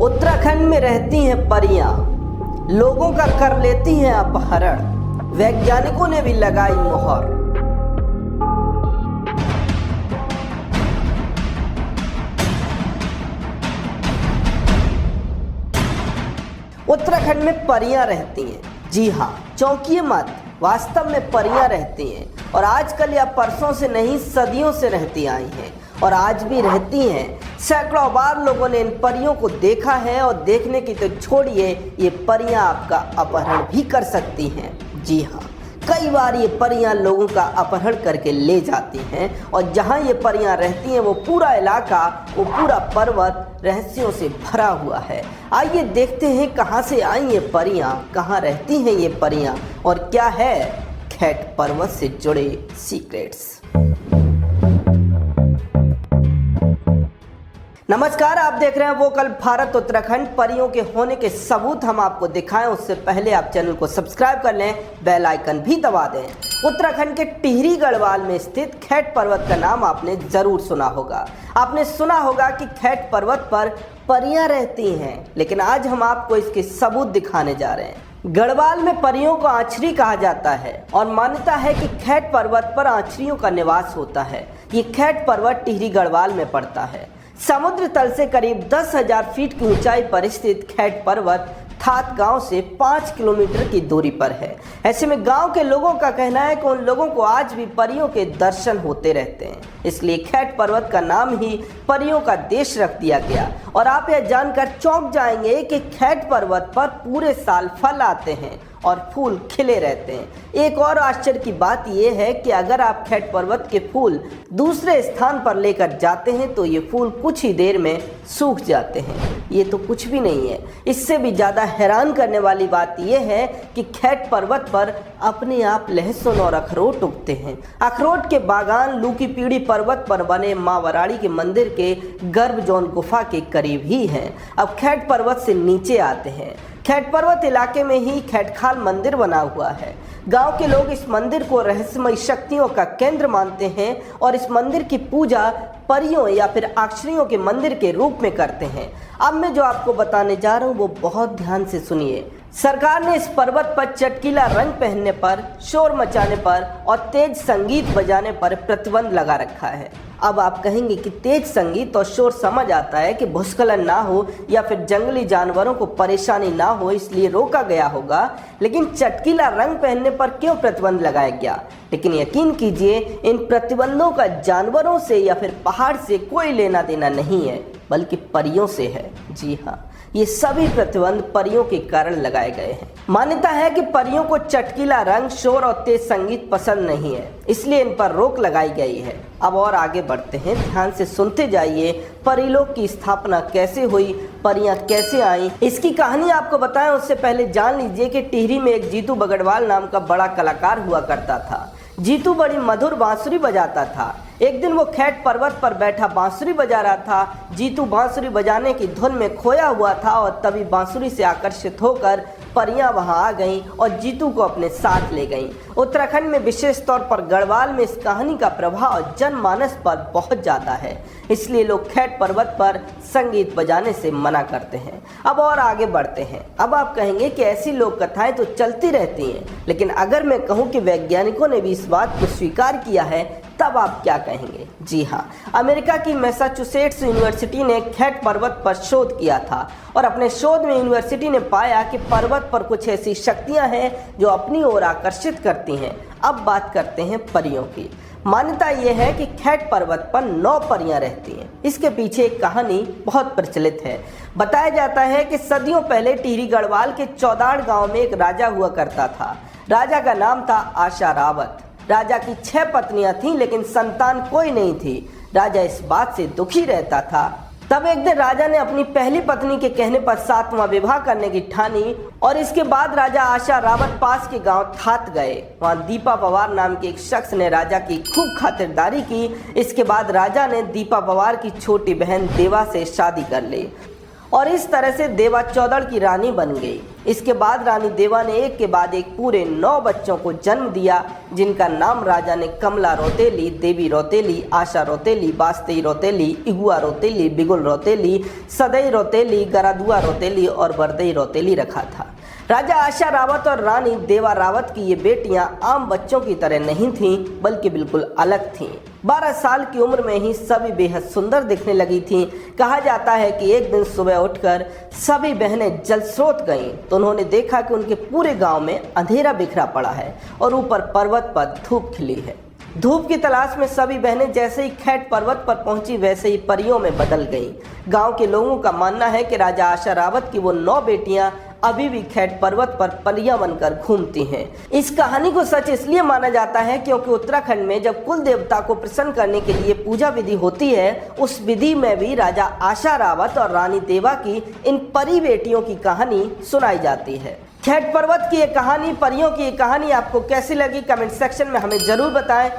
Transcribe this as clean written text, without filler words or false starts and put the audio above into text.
उत्तराखंड में रहती हैं परियां, लोगों का कर लेती हैं अपहरण, वैज्ञानिकों ने भी लगाई मुहर। उत्तराखंड में परियां रहती हैं। जी हाँ, चौंकिए मत, वास्तव में परियां रहती हैं और आजकल या परसों से नहीं, सदियों से रहती आई हैं और आज भी रहती हैं। सैकड़ों बार लोगों ने इन परियों को देखा है और देखने की तो छोड़िए, ये परियां आपका अपहरण भी कर सकती हैं। जी हाँ, कई बार ये परियां लोगों का अपहरण करके ले जाती हैं और जहाँ ये परियां रहती हैं वो पूरा इलाका, वो पूरा पर्वत रहस्यों से भरा हुआ है। आइए देखते हैं कहाँ से आई ये परियां, कहाँ रहती हैं ये परियां और क्या है खैट पर्वत से जुड़े सीक्रेट्स। नमस्कार, आप देख रहे हैं वोकल भारत। उत्तराखंड परियों के होने के सबूत हम आपको दिखाएं उससे पहले आप चैनल को सब्सक्राइब कर लें, बेल आइकन भी दबा दें। उत्तराखंड के टिहरी गढ़वाल में स्थित खैट पर्वत का नाम आपने जरूर सुना होगा। आपने सुना होगा कि खैट पर्वत पर परियां रहती हैं, लेकिन आज हम आपको इसके सबूत दिखाने जा रहे हैं। गढ़वाल में परियों को आंचरी कहा जाता है और मान्यता है कि खैट पर्वत पर आंचरियों का निवास होता है। ये खैट पर्वत टिहरी गढ़वाल में पड़ता है। समुद्र तल से करीब 10,000 फीट की ऊंचाई पर स्थित खैट पर्वत थात गांव से 5 किलोमीटर की दूरी पर है। ऐसे में गांव के लोगों का कहना है कि उन लोगों को आज भी परियों के दर्शन होते रहते हैं, इसलिए खैट पर्वत का नाम ही परियों का देश रख दिया गया। और आप यह जानकर चौंक जाएंगे कि खैट पर्वत पर पूरे साल फल आते हैं और फूल खिले रहते हैं। एक और आश्चर्य की बात यह है कि अगर आप खैट पर्वत के फूल दूसरे स्थान पर लेकर जाते हैं तो ये फूल कुछ ही देर में सूख जाते हैं। ये तो कुछ भी नहीं है, इससे भी ज़्यादा हैरान करने वाली बात यह है कि खैट पर्वत पर अपने आप लहसुन और अखरोट उगते हैं। अखरोट के बागान लूकी पीढ़ी पर्वत पर बने माँ वराड़ी के मंदिर के गर्भजोन गुफा के करीब ही हैं। अब खैट पर्वत से नीचे आते हैं। खैट पर्वत इलाके में ही खैटखाल मंदिर बना हुआ है। गांव के लोग इस मंदिर को रहस्यमयी शक्तियों का केंद्र मानते हैं और इस मंदिर की पूजा परियों या फिर आश्चर्यों के मंदिर के रूप में करते हैं। अब मैं जो आपको बताने जा रहा हूँ वो बहुत ध्यान से सुनिए। सरकार ने इस पर्वत पर चटकीला रंग पहनने पर, शोर मचाने पर और तेज संगीत बजाने पर प्रतिबंध लगा रखा है। अब आप कहेंगे कि तेज संगीत और शोर समझ आता है कि भूस्खलन ना हो या फिर जंगली जानवरों को परेशानी ना हो, इसलिए रोका गया होगा, लेकिन चटकीला रंग पहनने पर क्यों प्रतिबंध लगाया गया? लेकिन यकीन कीजिए, इन प्रतिबंधों का जानवरों से या फिर पहाड़ से कोई लेना देना नहीं है, बल्कि परियों से है। जी हाँ, ये सभी प्रतिबंध परियों के कारण लगाए गए हैं। मान्यता है कि परियों को चटकीला रंग, शोर और तेज संगीत पसंद नहीं है, इसलिए इन पर रोक लगाई गई है। अब और आगे बढ़ते हैं, ध्यान से सुनते जाइए। परिलोक की स्थापना कैसे हुई, परियां कैसे आई, इसकी कहानी आपको बताएं उससे पहले जान लीजिए कि टिहरी में एक जीतू बगड़वाल नाम का बड़ा कलाकार हुआ करता था। जीतू बड़ी मधुर बांसुरी बजाता था। एक दिन वो खैट पर्वत पर बैठा बांसुरी बजा रहा था। जीतू बांसुरी बजाने की धुन में खोया हुआ था और तभी बांसुरी से आकर्षित होकर परियां वहां आ गईं और जीतू को अपने साथ ले गईं। उत्तराखंड में विशेष तौर पर गढ़वाल में इस कहानी का प्रभाव जनमानस पर बहुत ज़्यादा है, इसलिए लोग खैट पर्वत पर संगीत बजाने से मना करते हैं। अब और आगे बढ़ते हैं। अब आप कहेंगे कि ऐसी लोक कथाएं तो चलती रहती हैं, लेकिन अगर मैं कहूँ कि वैज्ञानिकों ने भी इस बात को स्वीकार किया है, तब आप क्या कहेंगे? जी हाँ, अमेरिका की मैसाचुसेट्स यूनिवर्सिटी ने खैट पर्वत पर शोध किया था और अपने शोध में यूनिवर्सिटी ने पाया कि पर्वत पर कुछ ऐसी शक्तियां हैं जो अपनी ओर आकर्षित करती हैं। अब बात करते हैं परियों की। मान्यता यह है कि खैट पर्वत पर 9 परियां रहती हैं। इसके पीछे एक कहानी बहुत प्रचलित है। बताया जाता है कि सदियों पहले टिहरी गढ़वाल के चौदाड़ गाँव में एक राजा हुआ करता था। राजा का नाम था आशा रावत। राजा की 6 पत्नियां थीं, लेकिन संतान कोई नहीं थी। राजा इस बात से दुखी रहता था। तब एक दिन राजा ने अपनी पहली पत्नी के कहने पर 7वां विवाह करने की ठानी और इसके बाद राजा आशा रावत पास के गांव थात गए। वहां दीपा पवार नाम के एक शख्स ने राजा की खूब खातिरदारी की। इसके बाद राजा ने दीपा पवार की छोटी बहन देवा से शादी कर ली और इस तरह से देवा चौदड़ की रानी बन गई। इसके बाद रानी देवा ने एक के बाद एक पूरे 9 बच्चों को जन्म दिया, जिनका नाम राजा ने कमला रौतेली, देवी रौतेली, आशा रौतेली, बास्तेई रौतेली, इगुआ रौतेली, बिगुल रौतेली, सदई रौतेली, गरादुआ रौतेली और बरदई रौतेली रखा था। राजा आशा रावत और रानी देवा रावत की ये बेटियां आम बच्चों की तरह नहीं थीं, बल्कि बिल्कुल अलग थीं। 12 साल की उम्र में ही सभी बेहद सुंदर दिखने लगी थीं। कहा जाता है कि एक दिन सुबह उठकर सभी बहनें जल स्रोत गईं तो उन्होंने देखा कि उनके पूरे गांव में अंधेरा बिखरा पड़ा है और ऊपर पर्वत पर धूप खिली है। धूप की तलाश में सभी बहनें जैसे ही खैट पर्वत पर पहुंची वैसे ही परियों में बदल गईं। गांव के लोगों का मानना है कि राजा आशा रावत की वो 9 बेटियां अभी भी खैट पर्वत पर परियां बनकर घूमती हैं। इस कहानी को सच इसलिए माना जाता है क्योंकि उत्तराखंड में जब कुल देवता को प्रसन्न करने के लिए पूजा विधि होती है, उस विधि में भी राजा आशा रावत और रानी देवा की इन परी बेटियों की कहानी सुनाई जाती है। खैट पर्वत की ये कहानी, परियों की ये कहानी आपको कैसी लगी कमेंट सेक्शन में हमें जरूर बताएं।